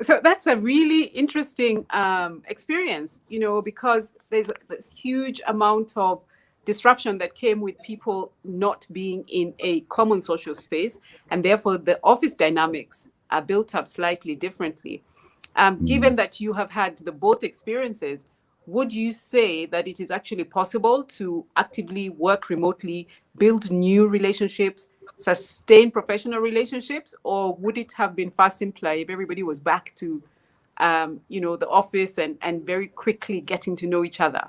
So that's a really interesting experience, because there's this huge amount of disruption that came with people not being in a common social space, and therefore the office dynamics are built up slightly differently. Given that you have had the both experiences, would you say that it is actually possible to actively work remotely, build new relationships, sustain professional relationships, or would it have been far simpler if everybody was back to, the office and very quickly getting to know each other?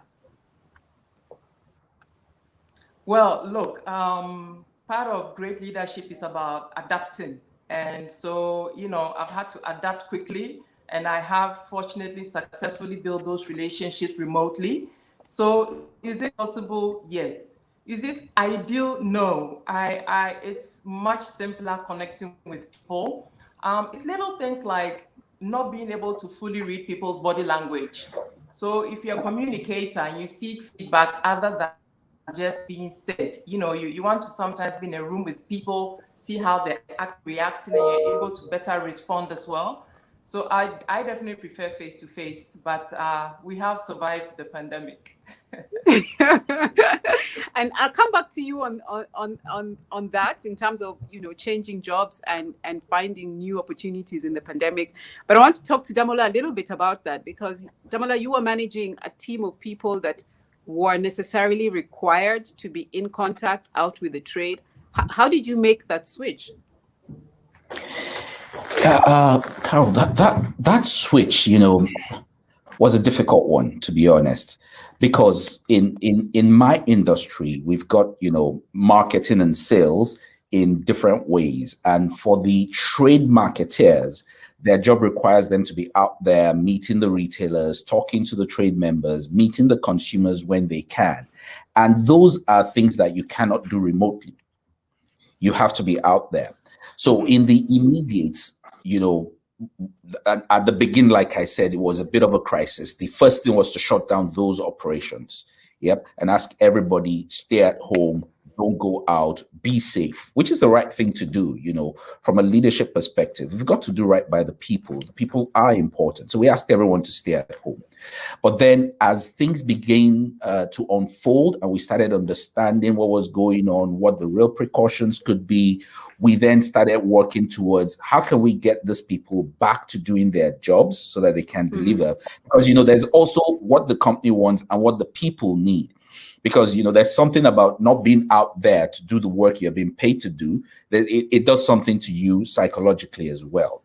Well, look, part of great leadership is about adapting. And so, I've had to adapt quickly, and I have fortunately successfully built those relationships remotely. So, is it possible? Yes. Is it ideal? No. It's much simpler connecting with people. It's little things like not being able to fully read people's body language. So, if you're a communicator and you seek feedback other than just being said, you want to sometimes be in a room with people, see how they're reacting, and you're able to better respond as well. So I definitely prefer face to face, but we have survived the pandemic. And I'll come back to you on that in terms of changing jobs and finding new opportunities in the pandemic. But I want to talk to Damola a little bit about that, because Damola, you are managing a team of people that were necessarily required to be in contact out with the trade. How did you make that switch? Carol, that switch, was a difficult one, to be honest, because in my industry, we've got, marketing and sales in different ways. And for the trade marketeers, their job requires them to be out there meeting the retailers, talking to the trade members, meeting the consumers when they can. And those are things that you cannot do remotely. You have to be out there. So in the immediate, at the beginning, like I said, it was a bit of a crisis. The first thing was to shut down those operations. Yep. And ask everybody, stay at home, don't go out, be safe, which is the right thing to do, from a leadership perspective. We've got to do right by the people. The people are important. So we asked everyone to stay at home. But then as things began to unfold and we started understanding what was going on, what the real precautions could be, we then started working towards how can we get these people back to doing their jobs so that they can deliver. Because, there's also what the company wants and what the people need. Because, there's something about not being out there to do the work you're being paid to do, that it does something to you psychologically as well.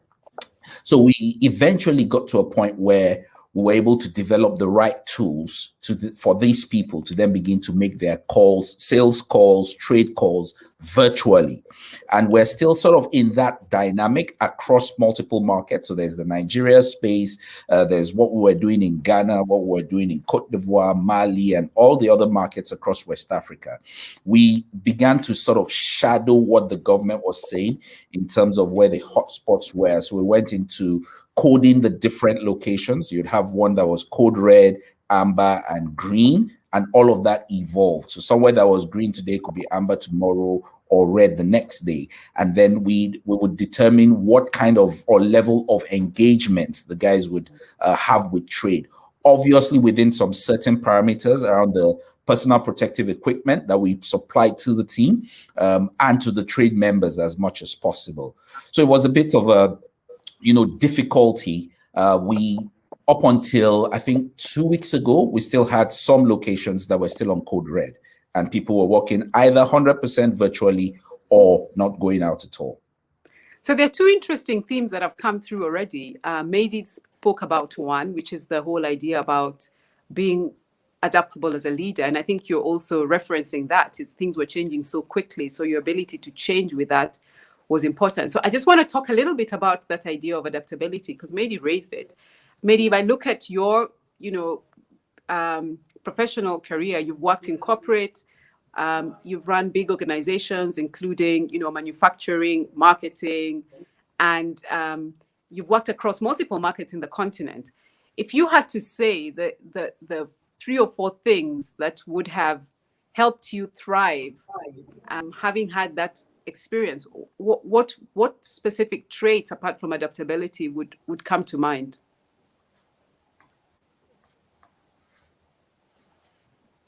So we eventually got to a point where we were able to develop the right tools for these people to then begin to make their calls, sales calls, trade calls virtually. And we're still sort of in that dynamic across multiple markets. So there's the Nigeria space, there's what we were doing in Ghana, what we were doing in Cote d'Ivoire, Mali, and all the other markets across West Africa. We began to sort of shadow what the government was saying in terms of where the hotspots were. So we went into coding the different locations. You'd have one that was code red, amber, and green, and all of that evolved. So somewhere that was green today could be amber tomorrow or red the next day. And then we would determine what kind of or level of engagement the guys would have with trade. Obviously within some certain parameters around the personal protective equipment that we supplied to the team and to the trade members as much as possible. So it was a bit of a difficulty. We, up until I think 2 weeks ago, we still had some locations that were still on code red and people were working either 100% virtually or not going out at all. So there are two interesting themes that have come through already. Mehdi spoke about one, which is the whole idea about being adaptable as a leader. And I think you're also referencing that. Things were changing so quickly. So your ability to change with that was important. So I just want to talk a little bit about that idea of adaptability, because Mehdi raised it. Mehdi, if I look at your, professional career, you've worked in corporate, you've run big organizations, including, manufacturing, marketing, and you've worked across multiple markets in the continent. If you had to say the 3 or 4 things that would have helped you thrive, having had that experience, what specific traits apart from adaptability would come to mind?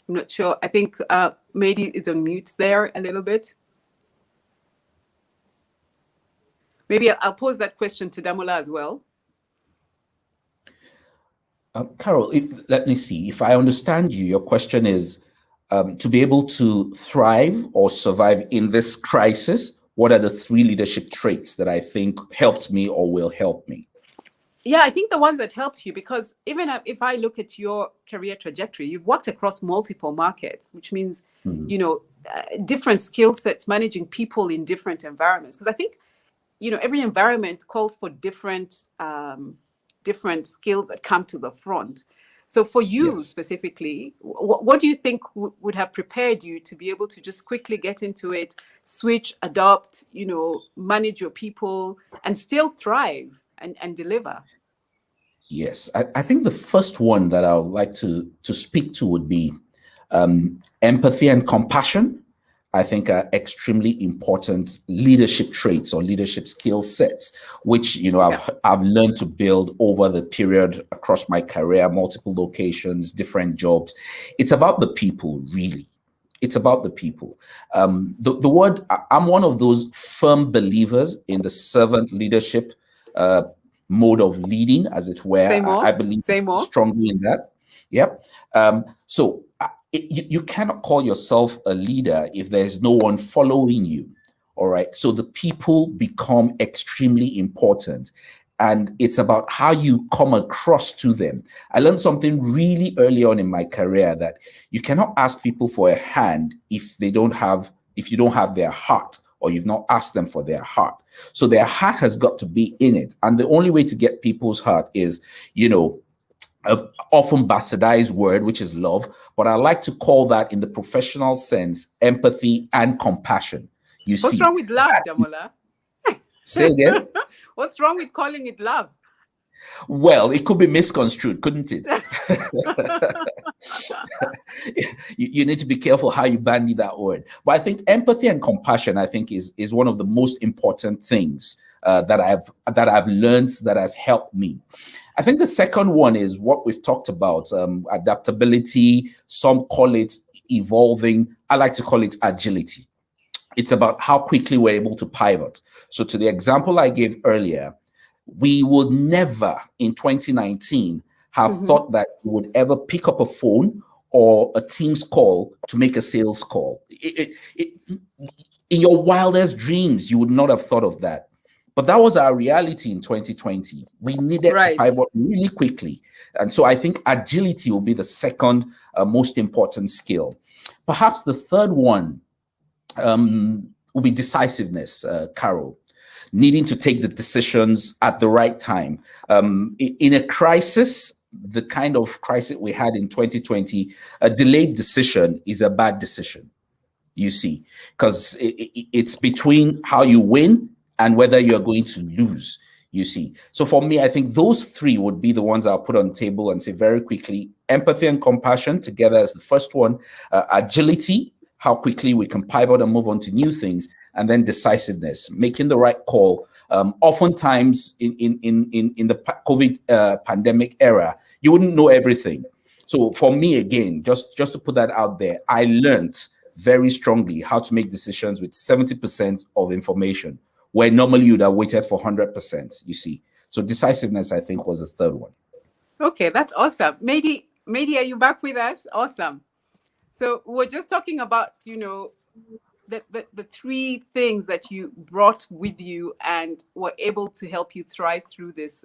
I'm not sure. I think Mehdi is on mute there a little bit. Maybe I'll pose that question to Damola as well. Carol, let me see. If I understand you, your question is to be able to thrive or survive in this crisis, what are the 3 leadership traits that I think helped me or will help me? Yeah, I think the ones that helped you, because even if I look at your career trajectory, you've worked across multiple markets, which means, you know, different skill sets, managing people in different environments. Because I think, you know, every environment calls for different different skills that come to the front. So for you Yes. specifically, what do you think would have prepared you to be able to just quickly get into it, switch, adopt, you know, manage your people and still thrive and deliver? Yes, I think the first one that I would like to speak to would be empathy and compassion. I think are extremely important leadership traits or leadership skill sets, which, you know, I've learned to build over the period across my career, multiple locations, different jobs. It's about the people, really. It's about the people. The word, I'm one of those firm believers in the servant leadership mode of leading, as it were. I believe strongly in that. Yep. So you cannot call yourself a leader if there's no one following you. All right. So the people become extremely important. And it's about how you come across to them. I learned something really early on in my career that you cannot ask people for a hand if you don't have their heart, or you've not asked them for their heart. So their heart has got to be in it. And the only way to get people's heart is, you know, often bastardized word, which is love, but I like to call that in the professional sense, empathy and compassion. What's wrong with love, Damola? Say again? What's wrong with calling it love? Well, it could be misconstrued, couldn't it? You need to be careful how you bandy that word. But I think empathy and compassion, I think, is one of the most important things that I've learned that has helped me. I think the second one is what we've talked about, adaptability. Some call it evolving. I like to call it agility. It's about how quickly we're able to pivot. So to the example I gave earlier, we would never in 2019 have thought that you would ever pick up a phone or a Teams call to make a sales call. In your wildest dreams, you would not have thought of that. But that was our reality in 2020. We needed to pivot really quickly. And so I think agility will be the second most important skill. Perhaps the third one will be decisiveness, Carol. Needing to take the decisions at the right time. In a crisis, the kind of crisis we had in 2020, a delayed decision is a bad decision, you see, because it's between how you win and whether you're going to lose, you see. So for me, I think those 3 would be the ones I'll put on the table and say very quickly, empathy and compassion together as the first one, agility, how quickly we can pivot and move on to new things, and then decisiveness, making the right call. Oftentimes in the COVID pandemic era, you wouldn't know everything. So for me, again, just to put that out there, I learned very strongly how to make decisions with 70% of information, where normally you'd have waited for 100%, you see. So decisiveness, I think, was the third one. Okay, that's awesome. Mehdi, are you back with us? Awesome. So we're just talking about, you know, the 3 things that you brought with you and were able to help you thrive through this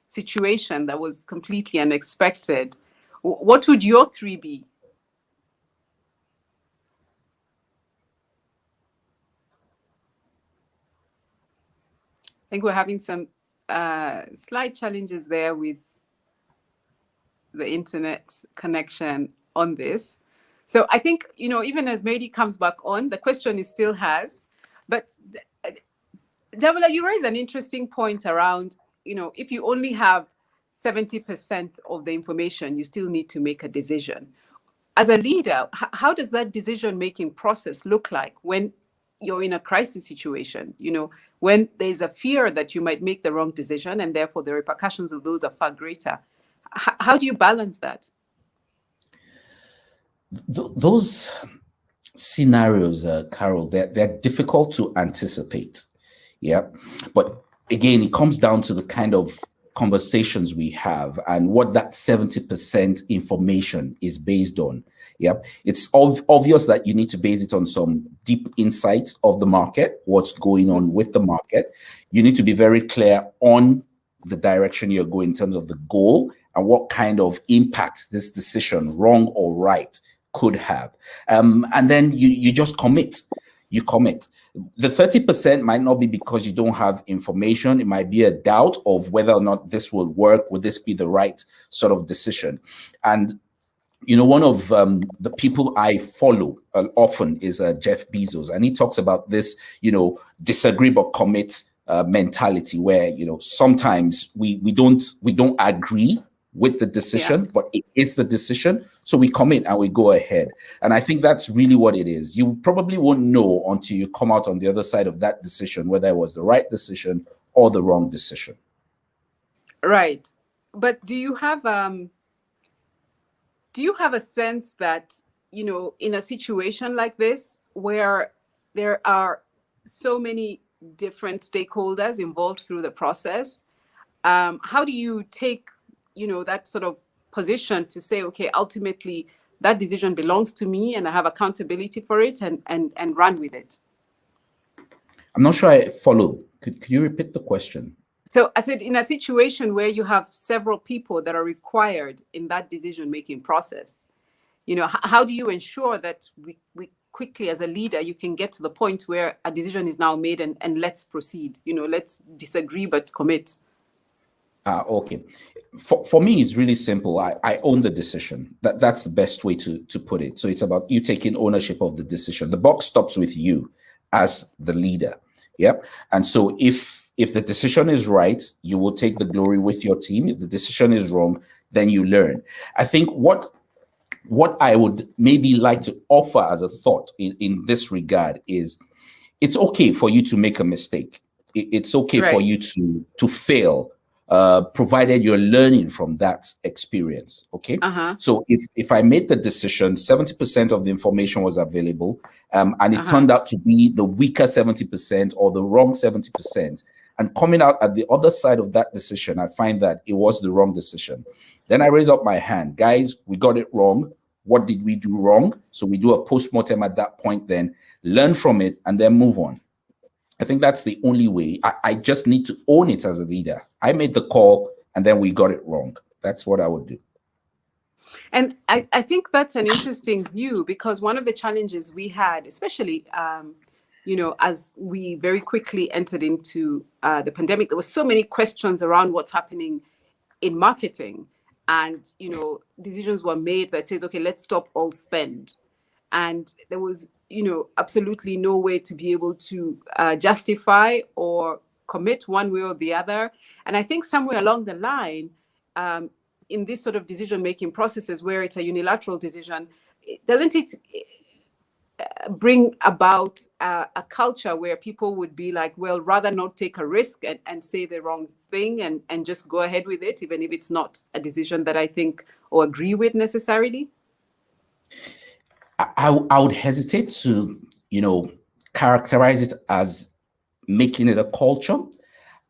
situation that was completely unexpected. What would your 3 be? I think we're having some slight challenges there with the internet connection on this. So I think, you know, even as Mehdi comes back on, the question is still has. But Damola, you raise an interesting point around, you know, if you only have 70% of the information, you still need to make a decision. As a leader, how does that decision-making process look like when you're in a crisis situation, when there's a fear that you might make the wrong decision and therefore the repercussions of those are far greater. How do you balance that? Those scenarios, Carol, they're difficult to anticipate. Yeah. But again, it comes down to the kind of conversations we have and what that 70% information is based on. Yep. It's obvious that you need to base it on some deep insights of the market, what's going on with the market. You need to be very clear on the direction you're going in terms of the goal and what kind of impact this decision, wrong or right, could have. And then you just commit. You commit. The 30% might not be because you don't have information. It might be a doubt of whether or not this will work. Would this be the right sort of decision? And one of the people I follow often is Jeff Bezos, and he talks about this, disagree but commit mentality, where sometimes we don't agree with the decision, but it's the decision, so we commit and we go ahead. And I think that's really what it is. You probably won't know until you come out on the other side of that decision whether it was the right decision or the wrong decision. Right, but do you have a sense that in a situation like this where there are so many different stakeholders involved through the process, how do you take that sort of position to say, okay, ultimately that decision belongs to me and I have accountability for it and run with it? I'm not sure I followed. Could you repeat the question? So I said, in a situation where you have several people that are required in that decision-making process, how do you ensure that we quickly, as a leader, you can get to the point where a decision is now made and let's proceed, let's disagree but commit? Okay. For me, it's really simple. I own the decision. That's the best way to put it. So it's about you taking ownership of the decision. The buck stops with you as the leader. Yep. And so if the decision is right, you will take the glory with your team. If the decision is wrong, then you learn. I think what I would maybe like to offer as a thought in this regard is it's okay for you to make a mistake. It's okay for you to fail. Provided you're learning from that experience, okay? So if I made the decision, 70% of the information was available, and it turned out to be the weaker 70% or the wrong 70%, and coming out at the other side of that decision, I find that it was the wrong decision. Then I raise up my hand. Guys, we got it wrong. What did we do wrong? So we do a postmortem at that point, then learn from it, and then move on. I think that's the only way. I just need to own it as a leader. I made the call and then we got it wrong. That's what I would do. And I think that's an interesting view, because one of the challenges we had, especially, as we very quickly entered into the pandemic, there were so many questions around what's happening in marketing. And, decisions were made that says, okay, let's stop all spend. And there was absolutely no way to be able to justify or commit one way or the other. And I think somewhere along the line, in this sort of decision-making processes where it's a unilateral decision, doesn't it bring about a culture where people would be like, well, rather not take a risk and say the wrong thing and just go ahead with it, even if it's not a decision that I think or agree with necessarily? I would hesitate to, characterize it as making it a culture.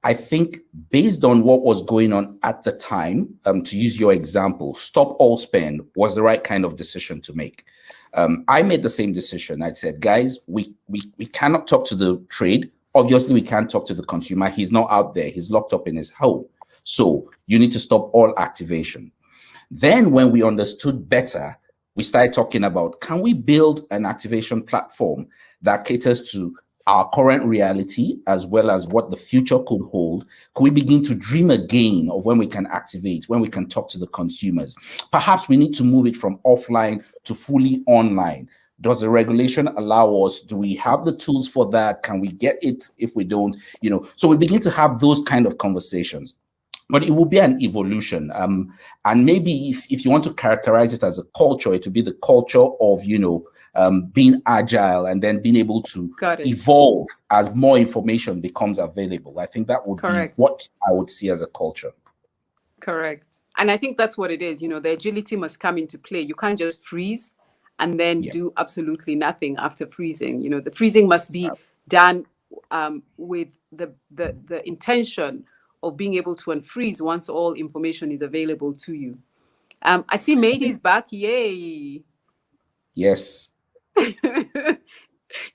I think based on what was going on at the time, to use your example, stop all spend was the right kind of decision to make. I made the same decision. I said, guys, we cannot talk to the trade. Obviously, we can't talk to the consumer. He's not out there. He's locked up in his home. So you need to stop all activation. Then when we understood better, we started talking about, can we build an activation platform that caters to our current reality as well as what the future could hold? Could we begin to dream again of when we can activate, when we can talk to the consumers? Perhaps we need to move it from offline to fully online. Does the regulation allow us? Do we have the tools for that? Can we get it if we don't? So we begin to have those kind of conversations. but it will be an evolution. And maybe if you want to characterize it as a culture, it will be the culture of, being agile and then being able to evolve as more information becomes available. I think that would be what I would see as a culture. Correct. And I think that's what it is. The agility must come into play. You can't just freeze and then do absolutely nothing after freezing. The freezing must be done with the intention of being able to unfreeze once all information is available to you. I see Madi's back. Yay. Yes.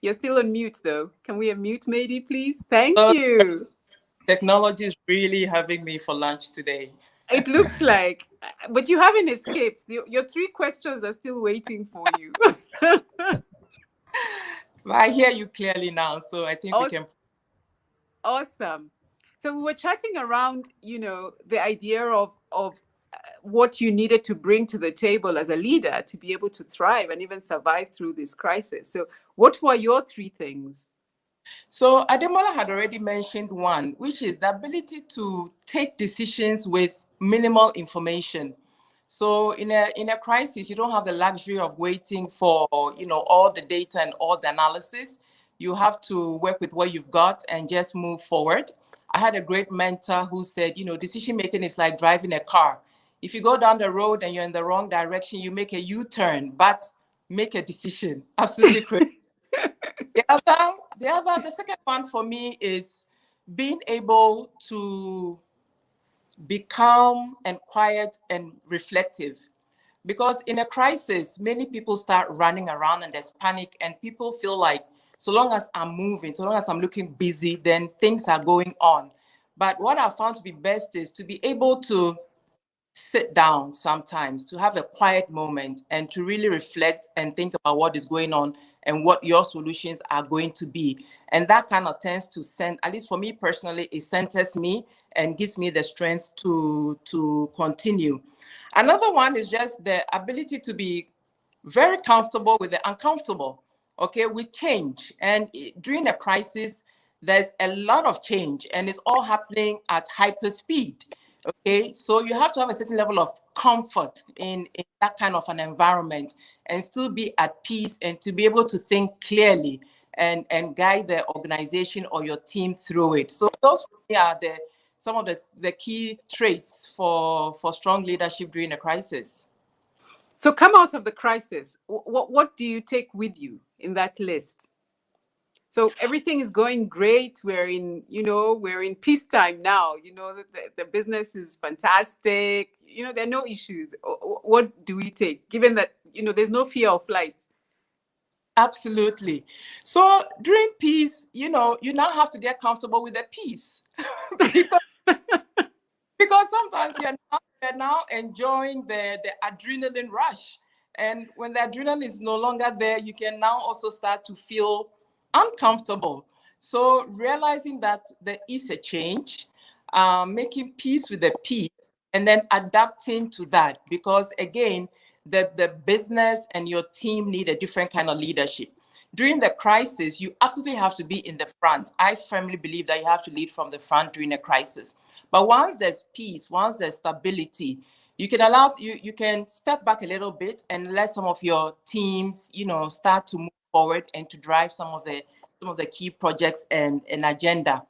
You're still on mute, though. Can we unmute Madi, please? Thank you. Technology is really having me for lunch today. It looks like, but you haven't escaped. Your 3 questions are still waiting for you. I hear you clearly now, so I think we can. Awesome. So we were chatting around, the idea of what you needed to bring to the table as a leader to be able to thrive and even survive through this crisis. So what were your 3 things? So Ademola had already mentioned one, which is the ability to take decisions with minimal information. So in a crisis, you don't have the luxury of waiting for, all the data and all the analysis. You have to work with what you've got and just move forward. I had a great mentor who said, decision making is like driving a car. If you go down the road and you're in the wrong direction, you make a U-turn, but make a decision. Absolutely correct. The second one for me is being able to be calm and quiet and reflective. Because in a crisis, many people start running around and there's panic, and people feel like, so long as I'm moving, so long as I'm looking busy, then things are going on. But what I found to be best is to be able to sit down sometimes, to have a quiet moment and to really reflect and think about what is going on and what your solutions are going to be. And that kind of tends to send, at least for me personally, it centers me and gives me the strength to continue. Another one is just the ability to be very comfortable with the uncomfortable, with change. And during a crisis, there's a lot of change and it's all happening at hyper speed. So you have to have a certain level of comfort in that kind of an environment and still be at peace and to be able to think clearly and guide the organization or your team through it. So those for me are some of the key traits for strong leadership during a crisis. So come out of the crisis. What do you take with you in that list? So everything is going great. We're in peacetime now. The business is fantastic. There are no issues. What do we take, given that, there's no fear of flight? Absolutely. So during peace, you now have to get comfortable with the peace because sometimes you're now enjoying the adrenaline rush. And when the adrenaline is no longer there, you can now also start to feel uncomfortable. So realizing that there is a change, making peace with the peace, and then adapting to that. Because again, the business and your team need a different kind of leadership. During the crisis, you absolutely have to be in the front. I firmly believe that you have to lead from the front during a crisis. But once there's peace, once there's stability, you can step back a little bit and let some of your teams, start to move forward and to drive some of the key projects and an agenda.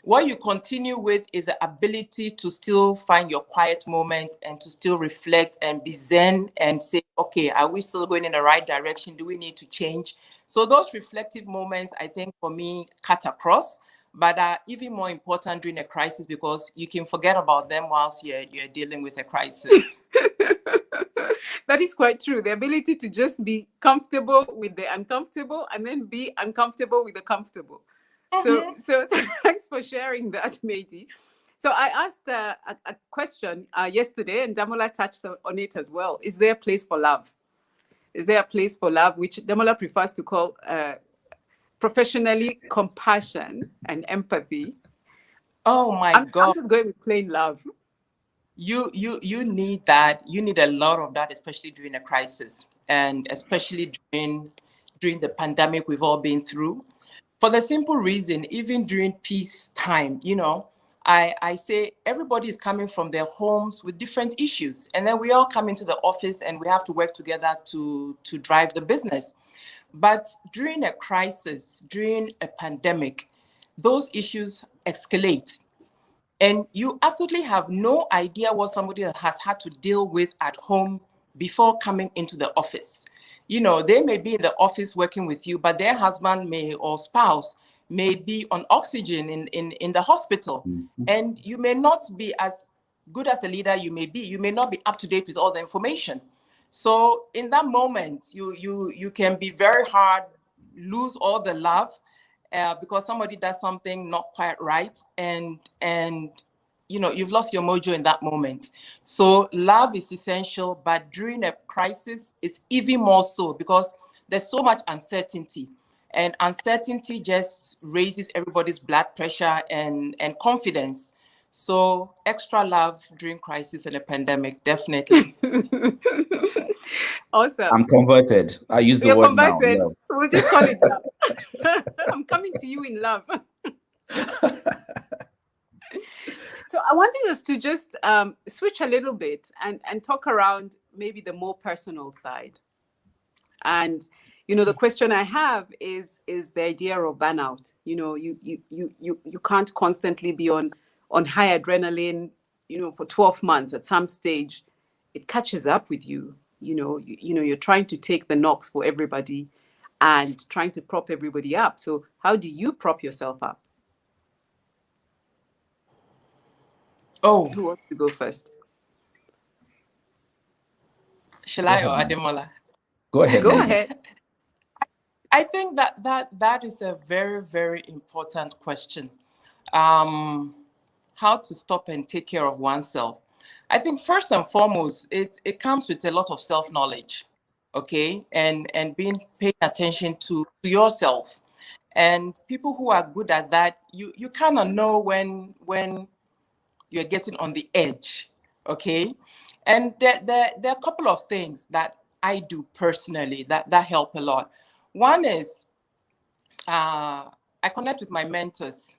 What you continue with is the ability to still find your quiet moment and to still reflect and be zen and say, okay, are we still going in the right direction? Do we need to change? So those reflective moments, I think for me, cut across, but are even more important during a crisis because you can forget about them whilst you're dealing with a crisis. That is quite true. The ability to just be comfortable with the uncomfortable and then be uncomfortable with the comfortable. Mm-hmm. So thanks for sharing that, Madi. So I asked a question yesterday, and Damola touched on it as well. Is there a place for love? Is there a place for love, which Damola prefers to call professionally compassion and empathy? Oh my God! I'm just going with plain love. You need that. You need a lot of that, especially during a crisis, and especially during the pandemic we've all been through. For the simple reason, even during peacetime, I say everybody is coming from their homes with different issues, and then we all come into the office and we have to work together to drive the business. But during a crisis, during a pandemic, those issues escalate. And you absolutely have no idea what somebody has had to deal with at home before coming into the office. You know, they may be in the office working with you, but their husband may or spouse may be on oxygen in the hospital. Mm-hmm. And you may not be as good as a leader you may be. You may not be up to date with all the information. So in that moment, you can be very hard, lose all the love because somebody does something not quite right, and you know, you've lost your mojo in that moment. So love is essential, but during a crisis, it's even more so because there's so much uncertainty, and uncertainty just raises everybody's blood pressure and confidence. So extra love during crisis and a pandemic, definitely. Awesome. I'm converted. I use the You're word converted. now. We'll just call it love. I'm coming to you in love. So I wanted us to just switch a little bit and talk around maybe the more personal side. And you know, the question I have is the idea of burnout. You know, you can't constantly be on high adrenaline, you know, for 12 months. At some stage, it catches up with you. You know, you're trying to take the knocks for everybody and trying to prop everybody up. So how do you prop yourself up? Oh, Who wants to go first? Shall I or Ademola? Go ahead. Go ahead. I think that is a very, very important question. How to stop and take care of oneself. I think first and foremost, it comes with a lot of self-knowledge, okay, and paying attention to yourself. And people who are good at that, you kind of know when you're getting on the edge, okay? And there are a couple of things that I do personally that help a lot. One is I connect with my mentors,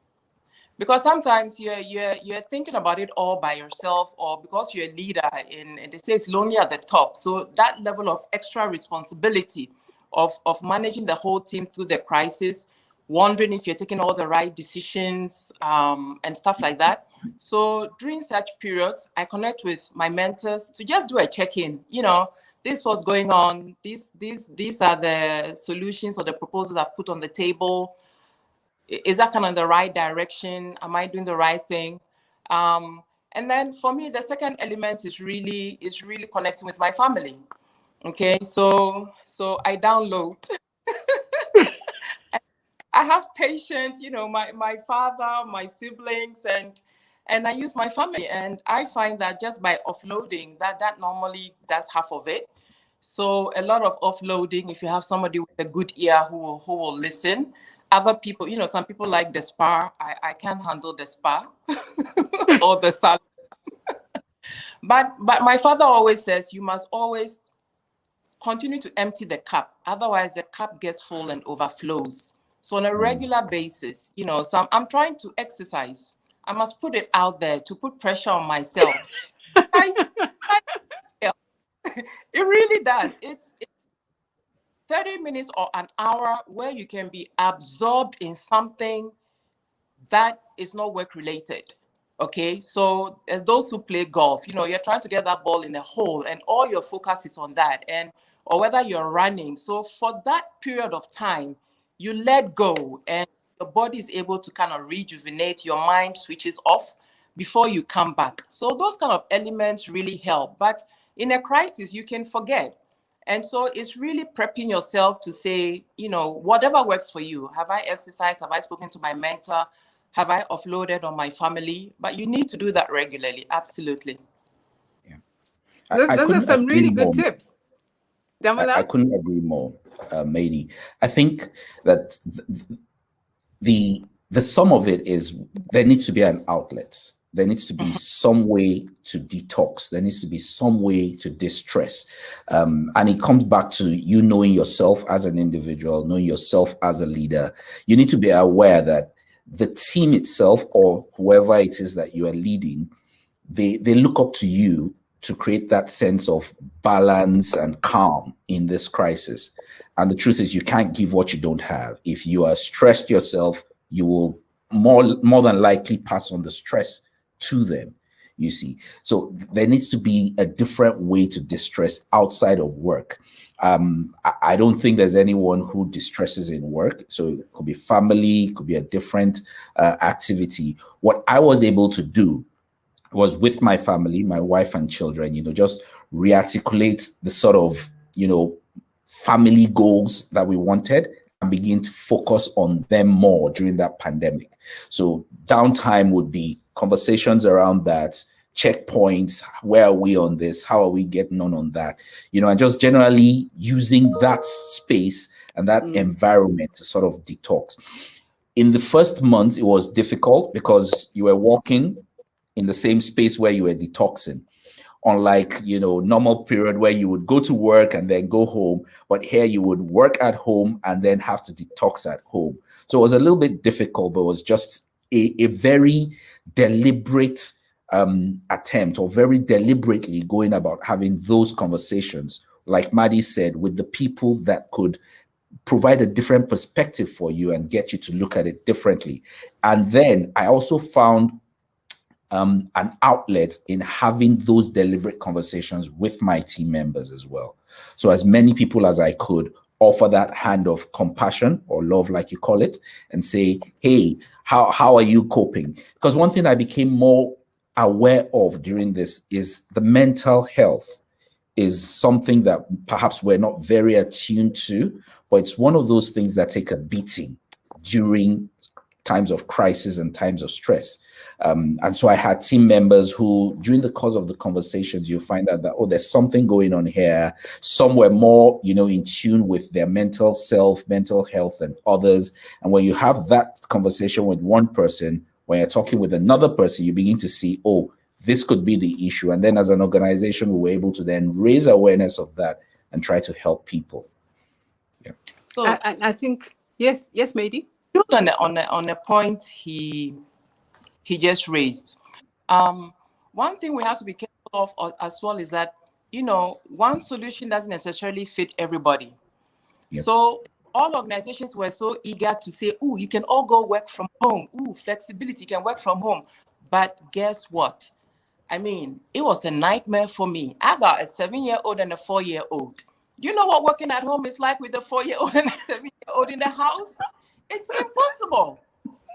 because sometimes you're thinking about it all by yourself, or because you're a leader and they say it's lonely at the top. So that level of extra responsibility of managing the whole team through the crisis, wondering if you're taking all the right decisions and stuff like that. So during such periods, I connect with my mentors to just do a check-in. You know, this was going on. These are the solutions or the proposals I've put on the table. Is that kind of the right direction? Am I doing the right thing? And then for me, the second element is really connecting with my family. Okay, so I download. I have patience, you know, my father, my siblings, and I use my family. And I find that just by offloading, that normally does half of it. So a lot of offloading, if you have somebody with a good ear who will listen. Other people, you know, some people like the spa. I can't handle the spa or the salad. But my father always says you must always continue to empty the cup. Otherwise, the cup gets full and overflows. So on a regular basis, you know, I'm trying to exercise. I must put it out there to put pressure on myself. It really does. It's 30 minutes or an hour where you can be absorbed in something that is not work related. Okay, so as those who play golf, you know, you're trying to get that ball in a hole and all your focus is on that, or whether you're running. So for that period of time, you let go and your body is able to kind of rejuvenate, your mind switches off before you come back. So those kind of elements really help. But in a crisis, you can forget. And so it's really prepping yourself to say, you know, whatever works for you. Have I exercised? Have I spoken to my mentor? Have I offloaded on my family? But you need to do that regularly. Absolutely. Yeah. Those are some really good tips. Damola? I couldn't agree more, Mady. I think that the sum of it is there needs to be an outlet. There needs to be some way to detox. There needs to be some way to distress. And it comes back to you knowing yourself as an individual, knowing yourself as a leader. You need to be aware that the team itself or whoever it is that you are leading, they look up to you to create that sense of balance and calm in this crisis. And the truth is, you can't give what you don't have. If you are stressed yourself, you will more than likely pass on the stress to them, you see. So there needs to be a different way to distress outside of work. I don't think there's anyone who distresses in work. So it could be family, it could be a different activity. What I was able to do was with my family, my wife and children, just rearticulate the sort of, family goals that we wanted and begin to focus on them more during that pandemic. So downtime would be conversations around that, checkpoints, where are we on this? How are we getting on that? And just generally using that space and that environment to sort of detox. In the first months, it was difficult because you were walking in the same space where you were detoxing. Unlike, normal period where you would go to work and then go home, but here you would work at home and then have to detox at home. So it was a little bit difficult, but it was just a very deliberate attempt, or very deliberately going about having those conversations, like Maddie said, with the people that could provide a different perspective for you and get you to look at it differently. And then I also found an outlet in having those deliberate conversations with my team members as well. So as many people as I could offer that hand of compassion or love, like you call it, and say, hey, how are you coping? Because one thing I became more aware of during this is the mental health is something that perhaps we're not very attuned to, but it's one of those things that take a beating during times of crisis and times of stress. And so I had team members who, during the course of the conversations, you find out that, there's something going on here. Some were more, in tune with their mental self, mental health than others. And when you have that conversation with one person, when you're talking with another person, you begin to see, this could be the issue. And then as an organization, we were able to then raise awareness of that and try to help people. Yeah. So I think, yes, Mady. On the point he just raised. One thing we have to be careful of as well is that, one solution doesn't necessarily fit everybody. Yep. So all organizations were so eager to say, you can all go work from home. Flexibility, you can work from home. But guess what? I mean, it was a nightmare for me. I got a 7-year-old and a 4-year-old. You know what working at home is like with a 4-year-old and a 7-year-old in the house? It's impossible.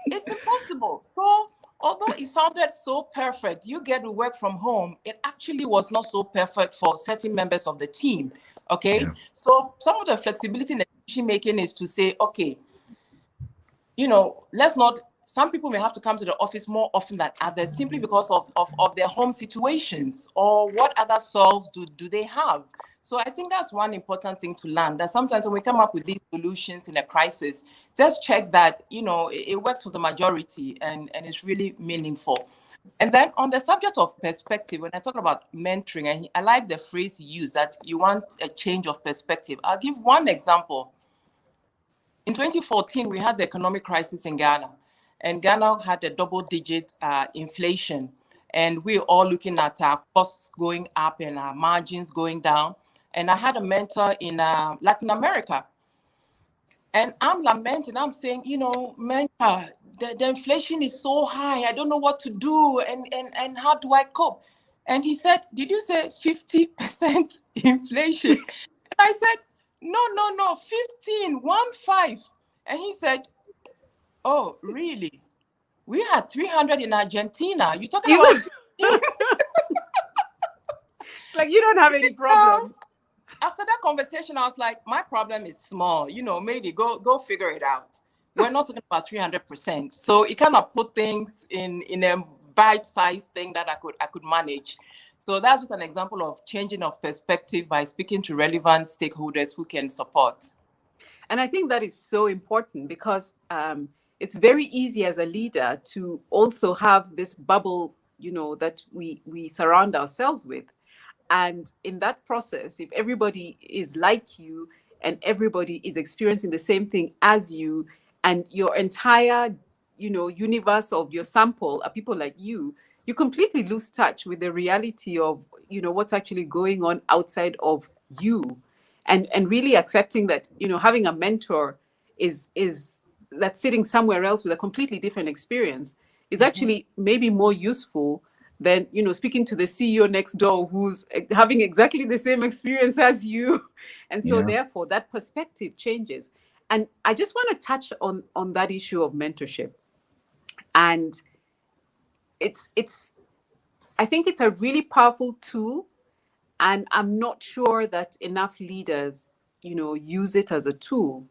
It's impossible. So although it sounded so perfect, you get to work from home, it actually was not so perfect for certain members of the team. Okay. Yeah. So some of the flexibility in the decision making is to say, okay, let's not, some people may have to come to the office more often than others simply because of their home situations, or what other solves do they have. So I think that's one important thing to learn, that sometimes when we come up with these solutions in a crisis, just check that, it works for the majority and it's really meaningful. And then on the subject of perspective, when I talk about mentoring, and I like the phrase you use, that you want a change of perspective. I'll give one example. In 2014, we had the economic crisis in Ghana, and Ghana had a double-digit inflation. And we're all looking at our costs going up and our margins going down. And I had a mentor in Latin America. And I'm lamenting, I'm saying, mentor, the inflation is so high. I don't know what to do. And how do I cope? And he said, did you say 50% inflation? And I said, no, 15. And he said, oh, really? We had 300 in Argentina. You're talking about... It's like, you don't have any problems. After that conversation, I was like, my problem is small. Maybe go figure it out. We're not talking about 300%. So it kind of put things in a bite-sized thing that I could manage. So that's just an example of changing of perspective by speaking to relevant stakeholders who can support. And I think that is so important because it's very easy as a leader to also have this bubble, that we surround ourselves with. And in that process, if everybody is like you and everybody is experiencing the same thing as you, and your entire, universe of your sample are people like you completely lose touch with the reality of, what's actually going on outside of you, and really accepting that, having a mentor is that's sitting somewhere else with a completely different experience is actually maybe more useful than, speaking to the CEO next door who's having exactly the same experience as you. And so therefore that perspective changes. And I just want to touch on that issue of mentorship. And I think it's a really powerful tool, and I'm not sure that enough leaders, use it as a tool.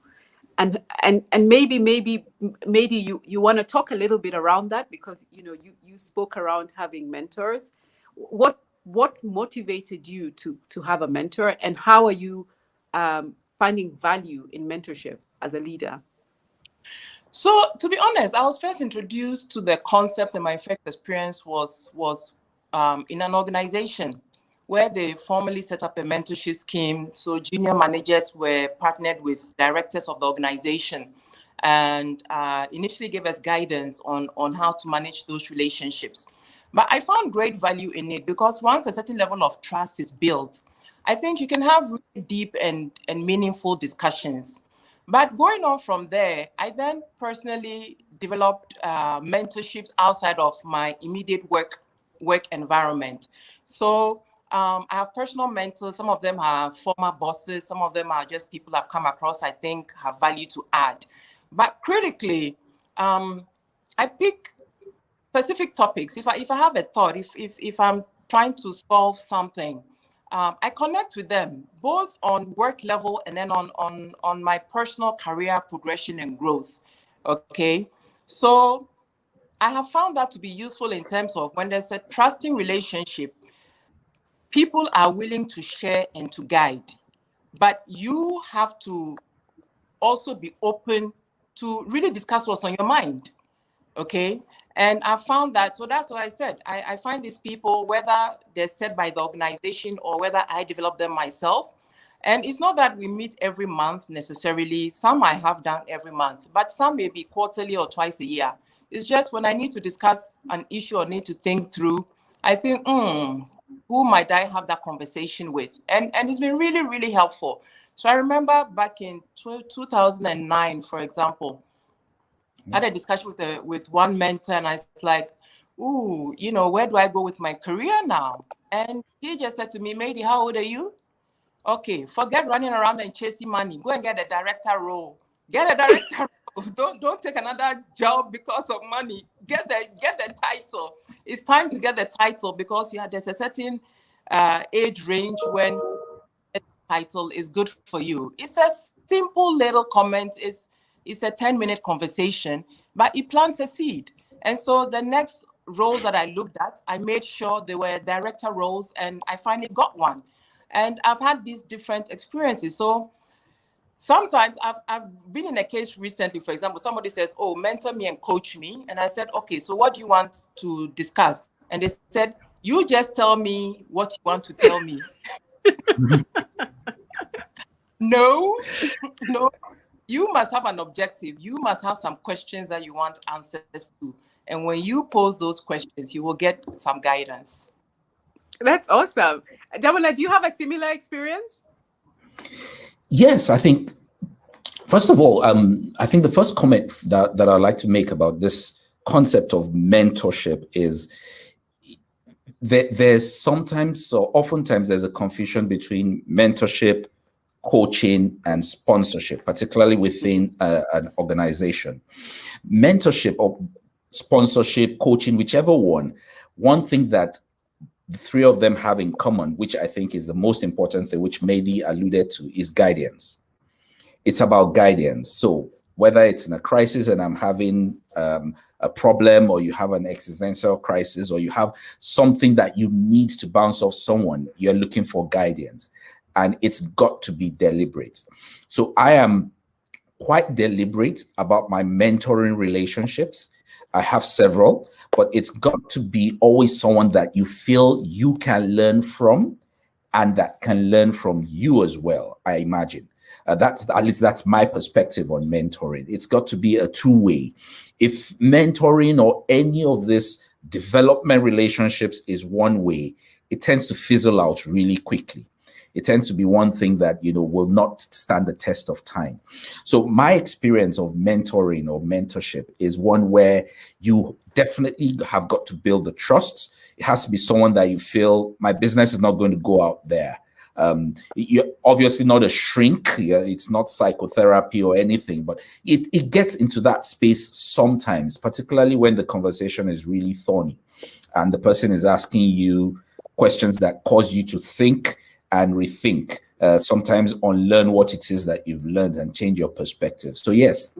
And maybe you want to talk a little bit around that, because you spoke around having mentors. What motivated you to have a mentor, and how are you finding value in mentorship as a leader? So, to be honest, I was first introduced to the concept, and my first experience was in an organization where they formally set up a mentorship scheme. So junior managers were partnered with directors of the organization, and initially gave us guidance on how to manage those relationships. But I found great value in it, because once a certain level of trust is built, I think you can have really deep and meaningful discussions. But going on from there, I then personally developed mentorships outside of my immediate work environment. So I have personal mentors. Some of them are former bosses. Some of them are just people I've come across I think have value to add. But critically, I pick specific topics. If I have a thought, if I'm trying to solve something, I connect with them both on work level and then on my personal career progression and growth. Okay, so I have found that to be useful in terms of when there's a trusting relationship, people are willing to share and to guide, but you have to also be open to really discuss what's on your mind. Okay. And I found that, so that's what I said. I find these people, whether they're set by the organization or whether I develop them myself. And it's not that we meet every month necessarily. Some I have done every month, but some may be quarterly or twice a year. It's just when I need to discuss an issue or need to think through, I think, who might I have that conversation with? And it's been really, really helpful. So I remember back in 2009, for example, I had a discussion with one mentor, and I was like, ooh, where do I go with my career now? And he just said to me, Mady, how old are you? Okay, forget running around and chasing money. Go and get a director role. Get a director role. Don't take another job because of money. Get the title. It's time to get the title, because there's a certain age range when the title is good for you. It's a simple little comment. It's a 10-minute conversation, but it plants a seed. And so the next roles that I looked at, I made sure they were director roles, and I finally got one. And I've had these different experiences. So sometimes I've been in a case recently, for example, somebody says, oh, mentor me and coach me. And I said, okay, so what do you want to discuss? And they said, you just tell me what you want to tell me. No. You must have an objective. You must have some questions that you want answers to. And when you pose those questions, you will get some guidance. That's awesome. Damola, do you have a similar experience? Yes, I think, first of all, I think the first comment that I'd like to make about this concept of mentorship is there's sometimes, or oftentimes, there's a confusion between mentorship, coaching, and sponsorship, particularly within an organization. Mentorship or sponsorship, coaching, whichever one thing that the three of them have in common, which I think is the most important thing, which Mady alluded to, is guidance. It's about guidance. So whether it's in a crisis and I'm having a problem, or you have an existential crisis, or you have something that you need to bounce off someone, you're looking for guidance. And it's got to be deliberate. So I am quite deliberate about my mentoring relationships. I have several, but it's got to be always someone that you feel you can learn from, and that can learn from you as well, I imagine. That's at least that's my perspective on mentoring. It's got to be a two-way. If mentoring or any of this development relationships is one way, it tends to fizzle out really quickly. It tends to be one thing that, will not stand the test of time. So my experience of mentoring or mentorship is one where you definitely have got to build the trust. It has to be someone that you feel, my business is not going to go out there. You're obviously not a shrink. It's not psychotherapy or anything, but it gets into that space sometimes, particularly when the conversation is really thorny and the person is asking you questions that cause you to think and rethink, sometimes unlearn what it is that you've learned and change your perspective. So yes,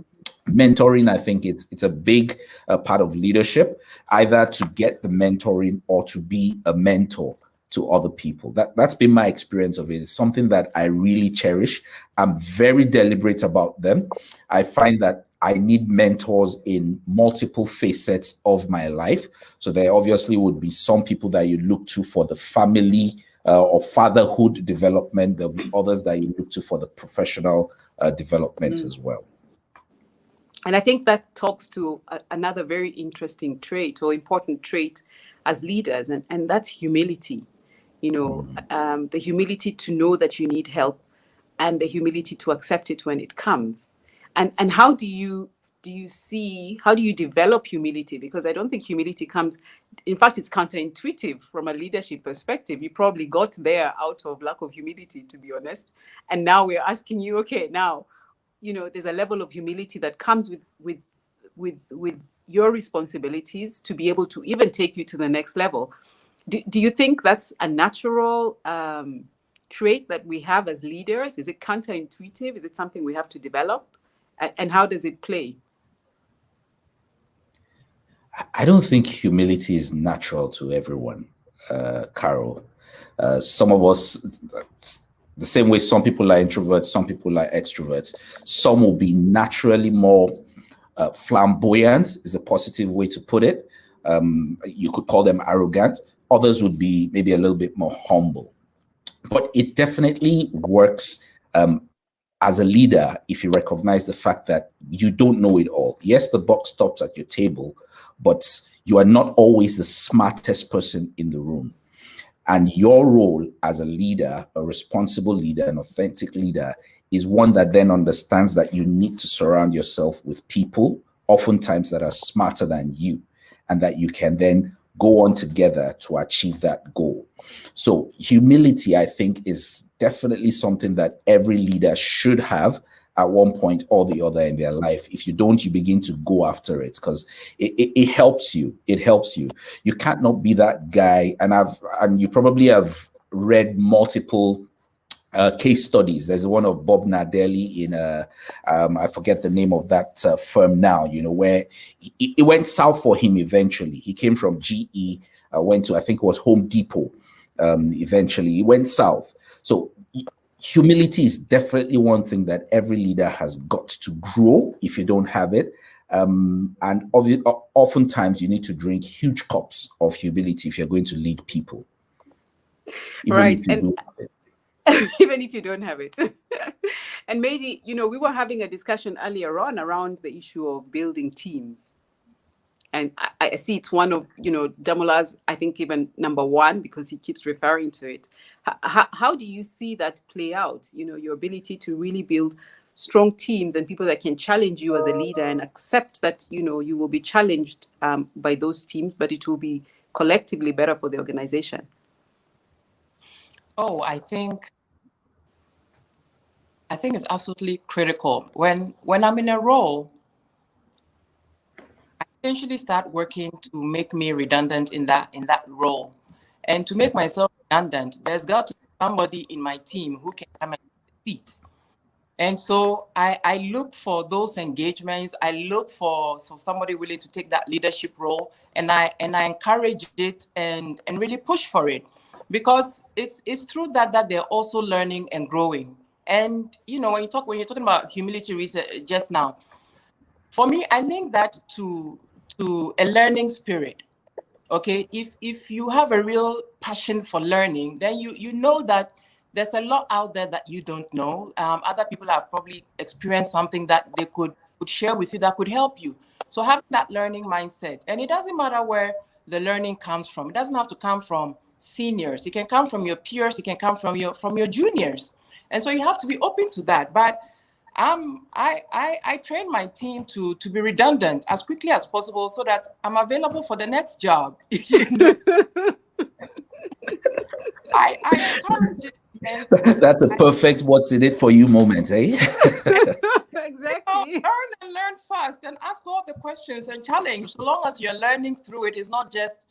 mentoring, I think it's a big part of leadership, either to get the mentoring or to be a mentor to other people. That's been my experience of it. It's something that I really cherish. I'm very deliberate about them. I find that I need mentors in multiple facets of my life. So there obviously would be some people that you look to for the family or fatherhood development. There'll be others that you look to for the professional development as well. And I think that talks to another very interesting trait or important trait as leaders, and that's humility. The humility to know that you need help and the humility to accept it when it comes. And how do you develop humility? Because I don't think humility comes, in fact, it's counterintuitive from a leadership perspective. You probably got there out of lack of humility, to be honest. And now we're asking you, okay, now, there's a level of humility that comes with your responsibilities to be able to even take you to the next level. Do you think that's a natural trait that we have as leaders? Is it counterintuitive? Is it something we have to develop? And how does it play? I don't think humility is natural to everyone, Carol. Some of us, the same way some people are introverts, some people are extroverts. Some will be naturally more flamboyant, is a positive way to put it. You could call them arrogant. Others would be maybe a little bit more humble. But it definitely works as a leader if you recognize the fact that you don't know it all. Yes, the buck stops at your table, but you are not always the smartest person in the room. And your role as a leader, a responsible leader, an authentic leader, is one that then understands that you need to surround yourself with people, oftentimes that are smarter than you, and that you can then go on together to achieve that goal. So humility, I think, is definitely something that every leader should have at one point or the other in their life. If you don't, you begin to go after it because it helps you. It helps you. You can't not be that guy. And you probably have read multiple case studies. There's one of Bob Nardelli in I forget the name of that firm now, where it went south for him eventually. He came from GE, went to, I think it was Home Depot. Eventually he went south. So humility is definitely one thing that every leader has got to grow if you don't have it. And oftentimes you need to drink huge cups of humility if you're going to lead people. Right. Even if you don't have it. And maybe, we were having a discussion earlier on around the issue of building teams. And I see it's one of, Damola's, I think, even number one, because he keeps referring to it. How do you see that play out? Your ability to really build strong teams and people that can challenge you as a leader and accept that, you will be challenged by those teams, but it will be collectively better for the organization. Oh, I think it's absolutely critical. When I'm in a role, I essentially start working to make me redundant in that role. And to make myself redundant, there's got to be somebody in my team who can come and take the seat. And so I look for those engagements. I look for somebody willing to take that leadership role, and I encourage it and really push for it, because it's through that they're also learning and growing. And when you're talking about humility research just now, for me, I link that to a learning spirit. Okay, if you have a real passion for learning, then you know that there's a lot out there that you don't know. Other people have probably experienced something that they could share with you that could help you. So having that learning mindset, and it doesn't matter where the learning comes from. It doesn't have to come from seniors. It can come from your peers. It can come from your juniors. And so you have to be open to that. But I train my team to be redundant as quickly as possible so that I'm available for the next job. I encourage it. That's a perfect what's in it for you moment, eh? Exactly. Learn and learn fast and ask all the questions and challenge. So long as you're learning through it, it's not just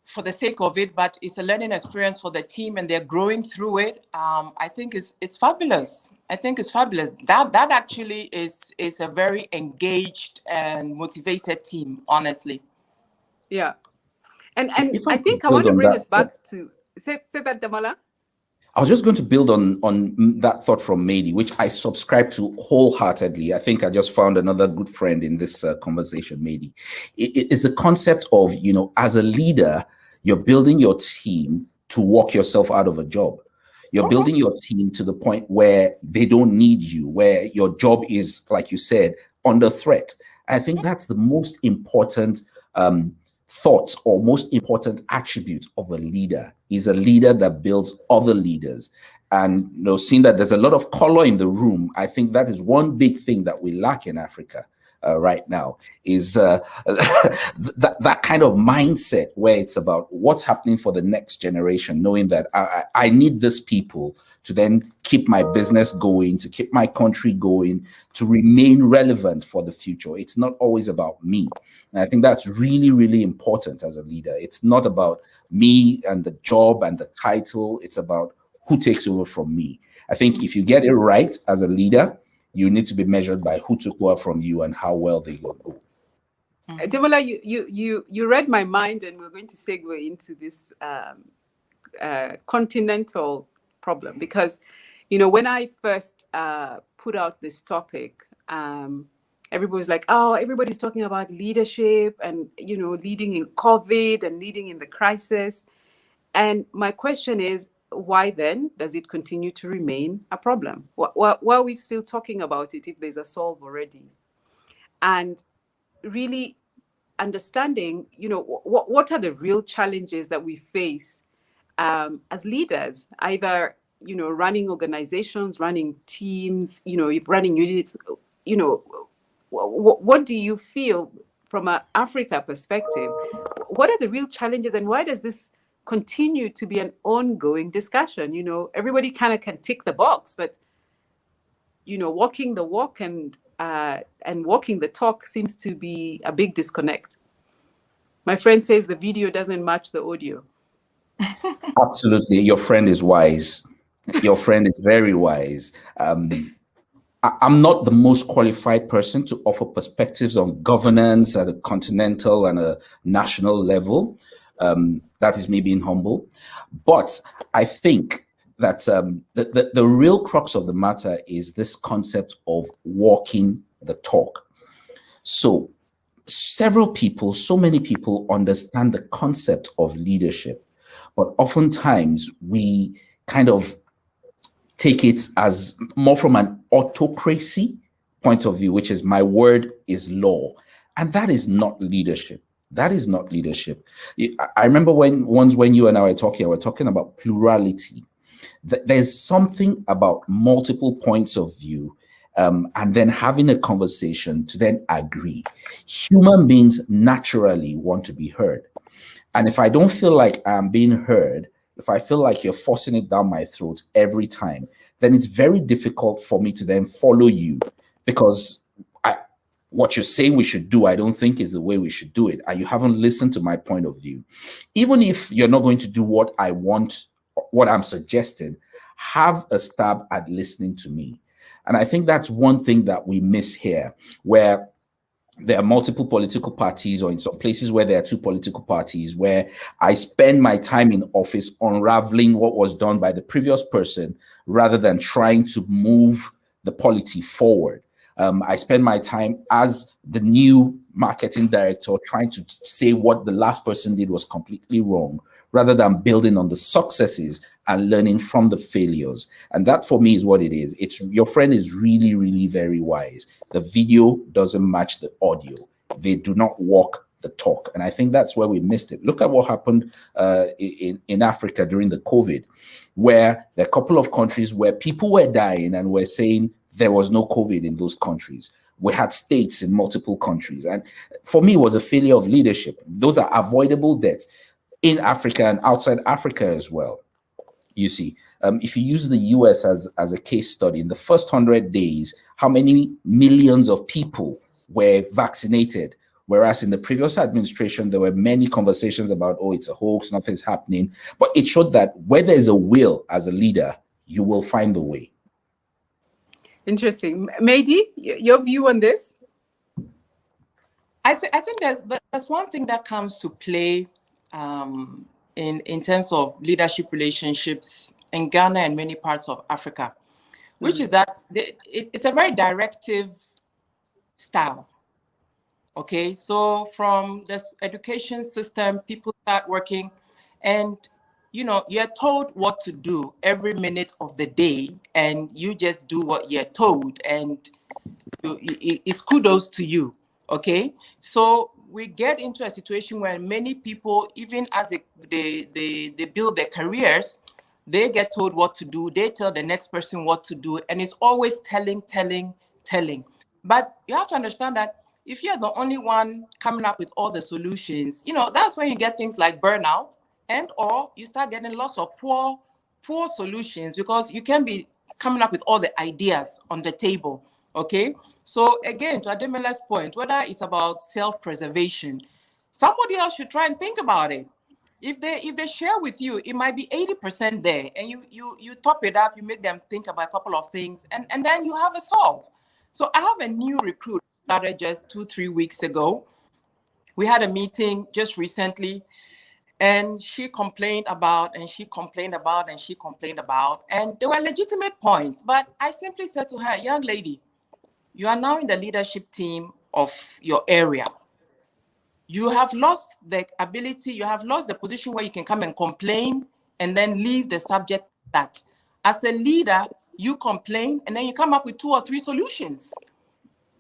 for the sake of it, but it's a learning experience for the team and they're growing through it. I think it's fabulous. I think it's fabulous. That actually is a very engaged and motivated team, honestly. Yeah. And I think I want to bring us back to say that, Damola. I was just going to build on that thought from Mady, which I subscribe to wholeheartedly. I think I just found another good friend in this conversation, Mady. It's the concept of, as a leader, you're building your team to walk yourself out of a job. You're building your team to the point where they don't need you, where your job is, like you said, under threat. I think that's the most important thought or most important attribute of a leader, is a leader that builds other leaders. And seeing that there's a lot of color in the room, I think that is one big thing that we lack in Africa right now, is that kind of mindset where it's about what's happening for the next generation, knowing that I need these people to then keep my business going, to keep my country going, to remain relevant for the future. It's not always about me. And I think that's really, really important as a leader. It's not about me and the job and the title. It's about who takes over from me. I think if you get it right as a leader, you need to be measured by who took over from you and how well they go. Damola, you read my mind, and we're going to segue into this continental problem, because when I first put out this topic, everybody was like, oh, everybody's talking about leadership and leading in COVID and leading in the crisis. And my question is, why then does it continue to remain a problem? Why are we still talking about it if there's a solve already? And really understanding, what are the real challenges that we face as leaders, either, running organizations, running teams, running units, what do you feel from an Africa perspective? What are the real challenges, and why does this continue to be an ongoing discussion? Everybody kind of can tick the box, but walking the walk and walking the talk seems to be a big disconnect. My friend says the video doesn't match the audio. Absolutely. Your friend is wise. Your friend is very wise. I'm not the most qualified person to offer perspectives on governance at a continental and a national level. That is me being humble. But I think that the real crux of the matter is this concept of walking the talk. So so many people understand the concept of leadership, but oftentimes we kind of take it as more from an autocracy point of view, which is my word is law. And that is not leadership. That is not leadership. I remember when you and I were talking about plurality. There's something about multiple points of view, and then having a conversation to then agree. Human beings naturally want to be heard. And if I don't feel like I'm being heard, if I feel like you're forcing it down my throat every time, then it's very difficult for me to then follow you, because what you're saying we should do, I don't think is the way we should do it. And you haven't listened to my point of view. Even if you're not going to do what I want, what I'm suggesting, have a stab at listening to me. And I think that's one thing that we miss here, where there are multiple political parties, or in some places where there are two political parties, where I spend my time in office unraveling what was done by the previous person rather than trying to move the polity forward. I spend my time as the new marketing director trying to say what the last person did was completely wrong, rather than building on the successes and learning from the failures. And that for me is what it is. It's your friend is really, really very wise. The video doesn't match the audio. They do not walk the talk. And I think that's where we missed it. Look at what happened in Africa during the COVID, where there are a couple of countries where people were dying and were saying there was no COVID in those countries. We had states in multiple countries. And for me, it was a failure of leadership. Those are avoidable deaths in Africa and outside Africa as well. You see, if you use the US as a case study, in the first 100 days, how many millions of people were vaccinated? Whereas in the previous administration, there were many conversations about, oh, it's a hoax, nothing's happening. But it showed that where there's a will as a leader, you will find a way. Interesting. Mehdi, your view on this? I think there's one thing that comes to play in terms of leadership relationships in Ghana and many parts of Africa, which is that it's a very directive style. Okay, so from this education system, people start working and, you know, you're told what to do every minute of the day and you just do what you're told and it's kudos to you, okay? So we get into a situation where many people, even as they build their careers, they get told what to do, they tell the next person what to do, and it's always telling. But you have to understand that if you're the only one coming up with all the solutions, you know, that's when you get things like burnout and or you start getting lots of poor solutions because you can be coming up with all the ideas on the table, okay? So again, to Ademele's point, whether it's about self-preservation, somebody else should try and think about it. If they share with you, it might be 80% there and you top it up, you make them think about a couple of things and then you have a solve. So I have a new recruit started just 2-3 weeks ago. We had a meeting just recently and she complained about and there were legitimate points, but I simply said to her, young lady, you are now in the leadership team of your area. You have lost the ability, you have lost the position where you can come and complain and then leave the subject that. As a leader, you complain and then you come up with 2 or 3 solutions.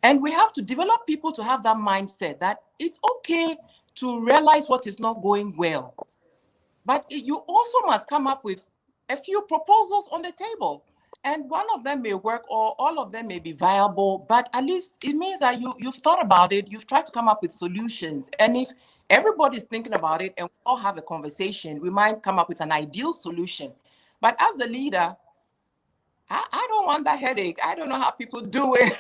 And we have to develop people to have that mindset that it's okay to realize what is not going well. But you also must come up with a few proposals on the table. And one of them may work or all of them may be viable, but at least it means that you've thought about it, you've tried to come up with solutions. And if everybody's thinking about it and we all have a conversation, we might come up with an ideal solution. But as a leader, I don't want that headache. I don't know how people do it,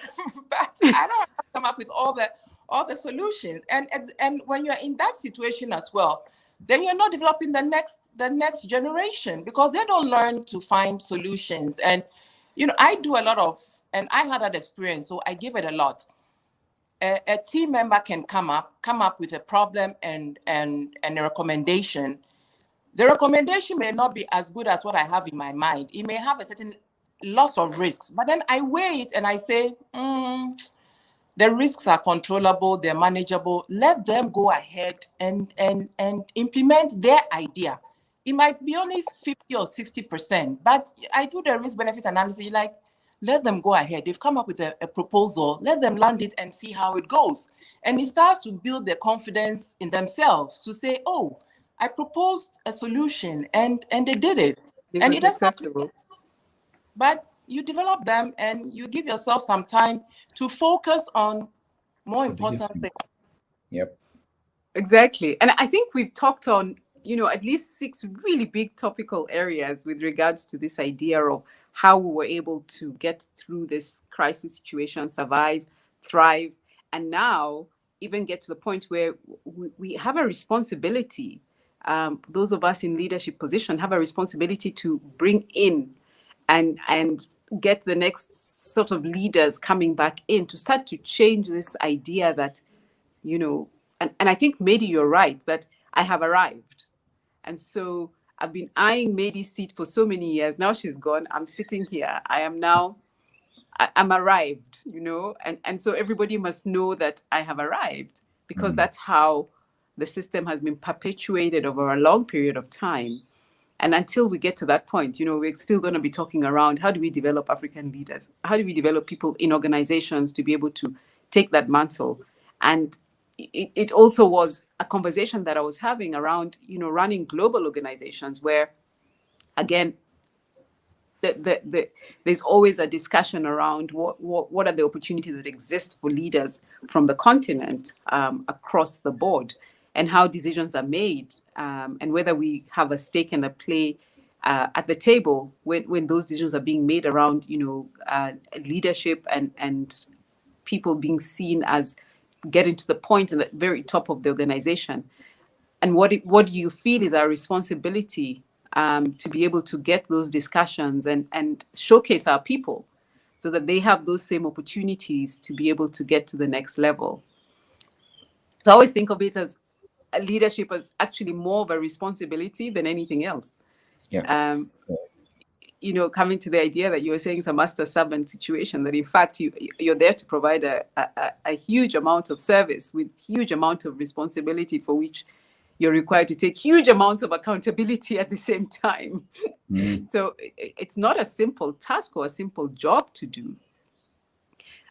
but I don't want to come up with all the solutions. And when you're in that situation as well, then you're not developing the next generation because they don't learn to find solutions. And you know, I do a lot of, and I had that experience, so I give it a lot. A team member can come up with a problem and a recommendation. The recommendation may not be as good as what I have in my mind. It may have a certain loss of risks, but then I weigh it and I say, the risks are controllable, they're manageable. Let them go ahead and implement their idea. It might be only 50 or 60%, but I do the risk-benefit analysis, like, let them go ahead. They've come up with a proposal, let them land it and see how it goes. And it starts to build their confidence in themselves to say, oh, I proposed a solution and they did it. And it is acceptable. But you develop them and you give yourself some time to focus on more important things. Yep. Exactly. And I think we've talked on, you know, at least 6 really big topical areas with regards to this idea of how we were able to get through this crisis situation, survive, thrive, and now even get to the point where we have a responsibility. Those of us in leadership position have a responsibility to bring in and get the next sort of leaders coming back in to start to change this idea that, you know, and I think Mehdi, you're right, that I have arrived. And so I've been eyeing Mehdi's seat for so many years. Now she's gone. I'm sitting here. I'm arrived, you know, and so everybody must know that I have arrived because that's how the system has been perpetuated over a long period of time. And until we get to that point, we're still going to be talking around how do we develop African leaders? How do we develop people in organizations to be able to take that mantle? And it also was a conversation that I was having around, running global organizations where, again, there's always a discussion around what are the opportunities that exist for leaders from the continent across the board, and how decisions are made, and whether we have a stake and a play at the table when those decisions are being made around, leadership and people being seen as getting to the point and the very top of the organization. And what do you feel is our responsibility to be able to get those discussions and showcase our people so that they have those same opportunities to be able to get to the next level? So I always think of it as leadership as actually more of a responsibility than anything else. Yeah. Coming to the idea that you were saying it's a master servant situation, that in fact you're there to provide a huge amount of service with huge amount of responsibility, for which you're required to take huge amounts of accountability at the same time. So it's not a simple task or a simple job to do.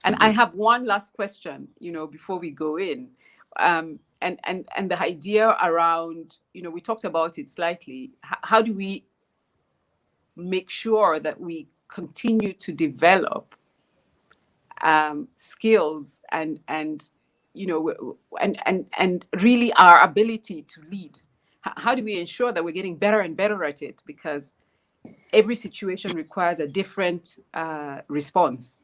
And I have one last question, before we go in. And the idea around, we talked about it slightly. How do we make sure that we continue to develop skills and really our ability to lead? How do we ensure that we're getting better and better at it? Because every situation requires a different response.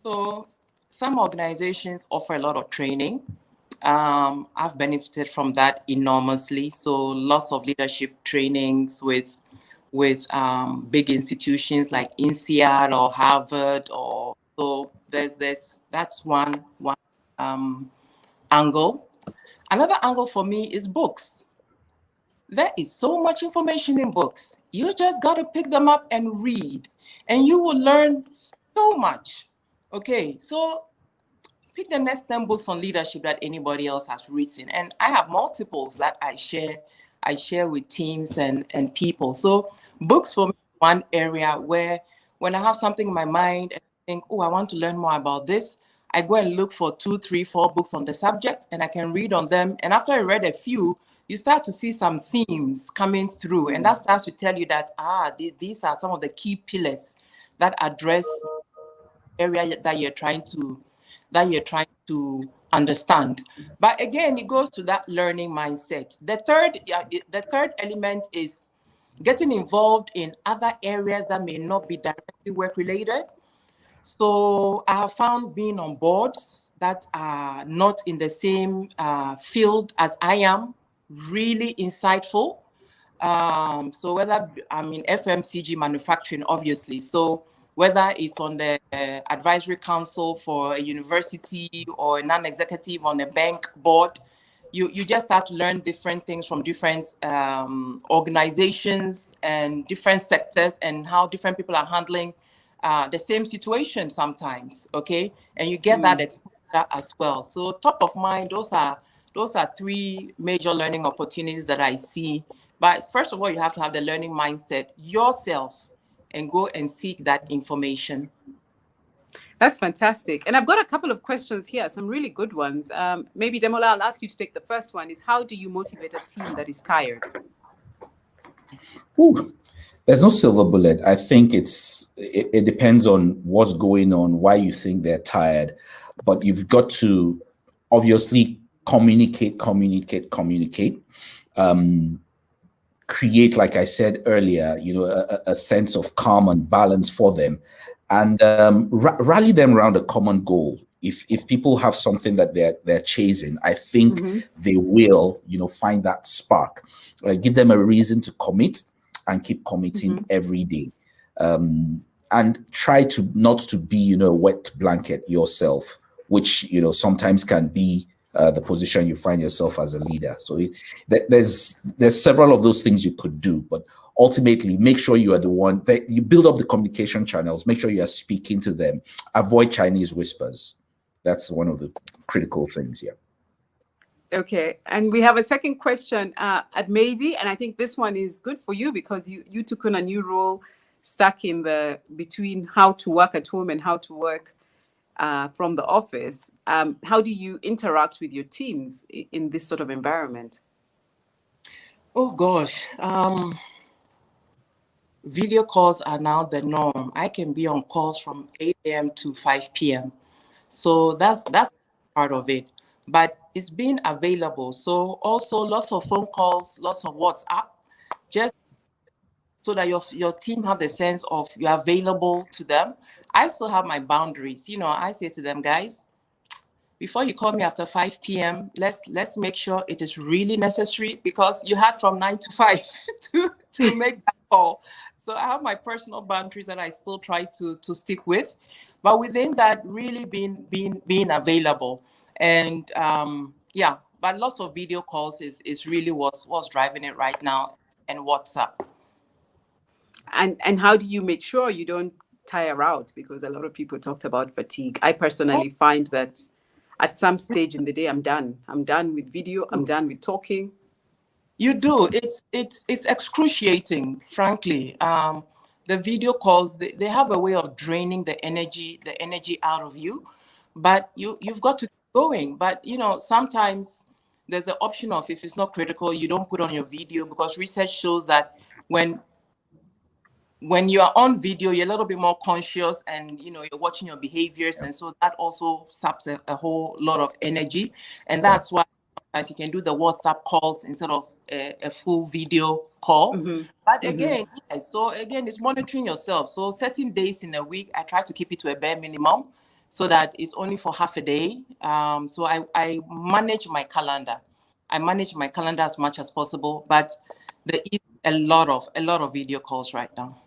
So some organizations offer a lot of training. I've benefited from that enormously. So lots of leadership trainings with big institutions like INSEAD or Harvard, or so that's one angle. Another angle for me is books. There is so much information in books. You just got to pick them up and read, and you will learn so much. Okay, so pick the next 10 books on leadership that anybody else has written. And I have multiples that I share with teams and people. So books for me, one area where when I have something in my mind and I think, oh, I want to learn more about this, I go and look for 2, 3, 4 books on the subject, and I can read on them. And after I read a few, you start to see some themes coming through. And that starts to tell you that, these are some of the key pillars that address area that you're trying to understand. But again, it goes to that learning mindset. The third element is getting involved in other areas that may not be directly work related. So I have found being on boards that are not in the same field as I am really insightful. So whether I'm in FMCG manufacturing, obviously, so whether it's on the advisory council for a university or a non-executive on a bank board, you just start to learn different things from different organizations and different sectors, and how different people are handling the same situation sometimes, okay? And you get that exposure as well. So top of mind, those are 3 major learning opportunities that I see. But first of all, you have to have the learning mindset yourself and go and seek that information. That's fantastic. And I've got a couple of questions here, some really good ones. Maybe Demola, I'll ask you to take the first one. Is how do you motivate a team that is tired? Ooh, there's no silver bullet. I think it depends on what's going on, why you think they're tired. But you've got to obviously communicate. Create, like I said earlier, a sense of calm and balance for them, and rally them around a common goal. If people have something that they're chasing, I think they will, find that spark. Give them a reason to commit and keep committing every day, and try to not to be, a wet blanket yourself, which sometimes can be the position you find yourself as a leader. So there's several of those things you could do, but ultimately make sure you are the one that you build up the communication channels. Make sure you are speaking to them. Avoid Chinese whispers. That's one of the critical things. Yeah. Okay, and we have a second question at Mady, and I think this one is good for you because you took on a new role, stuck in the between how to work at home and how to work from the office. How do you interact with your teams in this sort of environment? Oh gosh, video calls are now the norm. I can be on calls from 8 a.m. to 5 p.m. So that's part of it. But it's been available. So also lots of phone calls, lots of WhatsApp, just so that your team have the sense of you're available to them. I still have my boundaries. I say to them, guys, before you call me after 5 p.m., let's make sure it is really necessary, because you had from 9 to 5 to make that call. So I have my personal boundaries that I still try to stick with, but within that, really being available. And yeah, but lots of video calls is really what's driving it right now, and WhatsApp. And how do you make sure you don't tire out? Because a lot of people talked about fatigue. I personally find that at some stage in the day, I'm done. I'm done with video. I'm done with talking. You do. It's excruciating, frankly. The video calls, they have a way of draining the energy out of you, but you've got to keep going. But sometimes there's the option of, if it's not critical, you don't put on your video, because research shows that when you are on video, you're a little bit more conscious, and you're watching your behaviors, and so that also saps a whole lot of energy. And that's why sometimes you can do the WhatsApp calls instead of a full video call. Mm-hmm. But again, yes, so again, it's monitoring yourself. So certain days in a week, I try to keep it to a bare minimum, so that it's only for half a day. So I manage my calendar. I manage my calendar as much as possible, but there is a lot of video calls right now.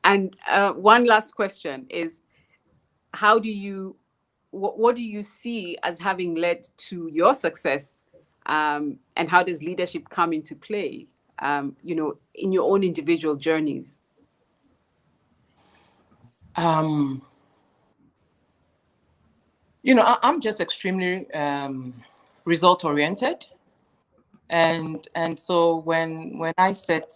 And one last question is, how do you, what do you see as having led to your success, and how does leadership come into play, in your own individual journeys? I'm just extremely result oriented, and so when I set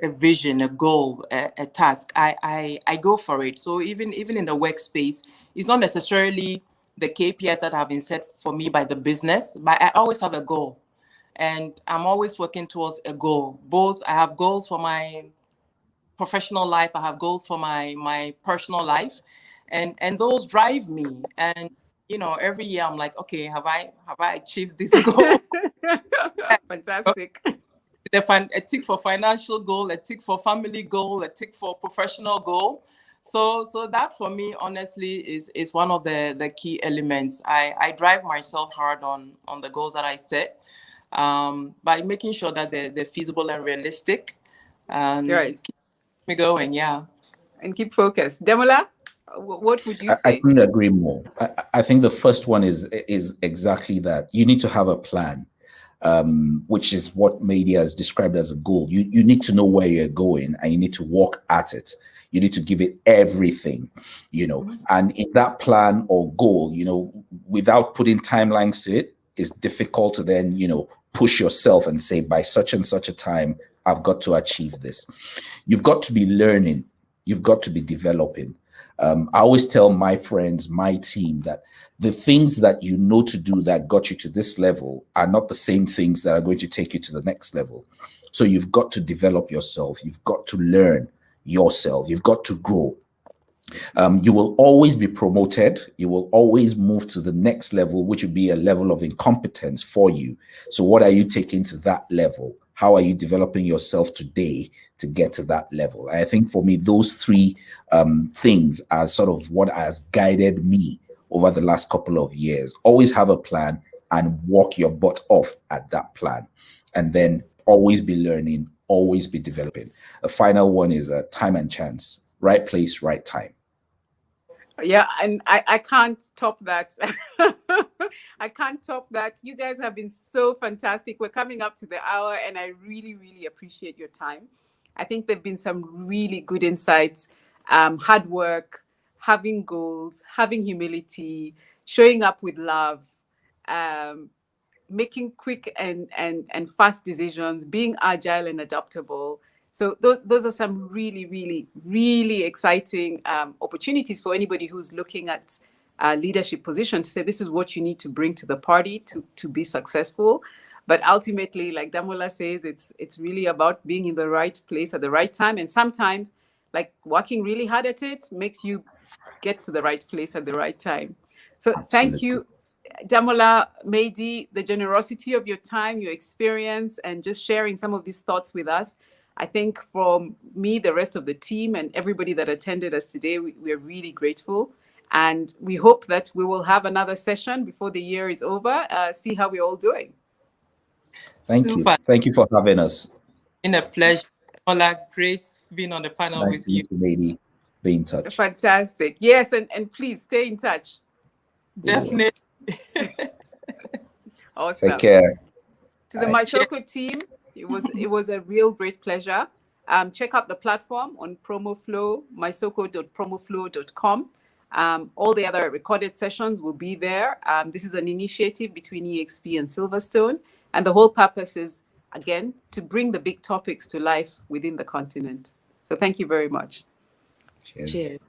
a vision, a goal, a task, I go for it. So even in the workspace, it's not necessarily the KPIs that have been set for me by the business, but I always have a goal, and I'm always working towards a goal. Both, I have goals for my professional life, I have goals for my personal life, and those drive me. And every year I'm like, okay, have I achieved this goal? Fantastic. A tick for financial goal, a tick for family goal, a tick for professional goal. So that for me, honestly, is one of the key elements. I drive myself hard on the goals that I set, by making sure that they're feasible and realistic, and Right. keep me going. Yeah. And keep focused. Demola, what would you say? I couldn't agree more. I think the first one is exactly that. You need to have a plan. Which is what media has described as a goal. You need to know where you're going, and you need to work at it. You need to give it everything, and in that plan or goal, without putting timelines to it, it's difficult to then, push yourself and say, by such and such a time, I've got to achieve this. You've got to be learning. You've got to be developing. I always tell my friends, my team, that the things that you know to do that got you to this level are not the same things that are going to take you to the next level. So you've got to develop yourself. You've got to learn yourself. You've got to grow. You will always be promoted. You will always move to the next level, which would be a level of incompetence for you. So what are you taking to that level? How are you developing yourself today to get to that level? I think for me, those three things are sort of what has guided me over the last couple of years. Always have a plan and walk your butt off at that plan. And then always be learning, always be developing. The final one is time and chance. Right place, right time. Yeah, and I can't top that. I can't top that. You guys have been so fantastic. We're coming up to the hour, and I really, really appreciate your time. I think there've been some really good insights, hard work, having goals, having humility, showing up with love, making quick and fast decisions, being agile and adaptable. So those are some really, really, really exciting opportunities for anybody who's looking at a leadership position to say, this is what you need to bring to the party to be successful. But ultimately, like Damola says, it's really about being in the right place at the right time. And sometimes, like, working really hard at it makes you get to the right place at the right time. So thank you, Damola, Mehdi, the generosity of your time, your experience, and just sharing some of these thoughts with us. I think from me, the rest of the team, and everybody that attended us today, we're really grateful. And we hope that we will have another session before the year is over, see how we're all doing. Thank you. Thank you for having us. Been a pleasure. Damola, great being on the panel with you. Nice to meet you, lady. Be in touch. Fantastic. Yes, and please stay in touch. Definitely. Awesome. Take care. To the MySoco team, it was a real great pleasure. Check out the platform on PromoFlow, mysoko.promoflow.com. All the other recorded sessions will be there. This is an initiative between EXP and Silverstone. And the whole purpose is, again, to bring the big topics to life within the continent. So thank you very much. Cheers. Cheers.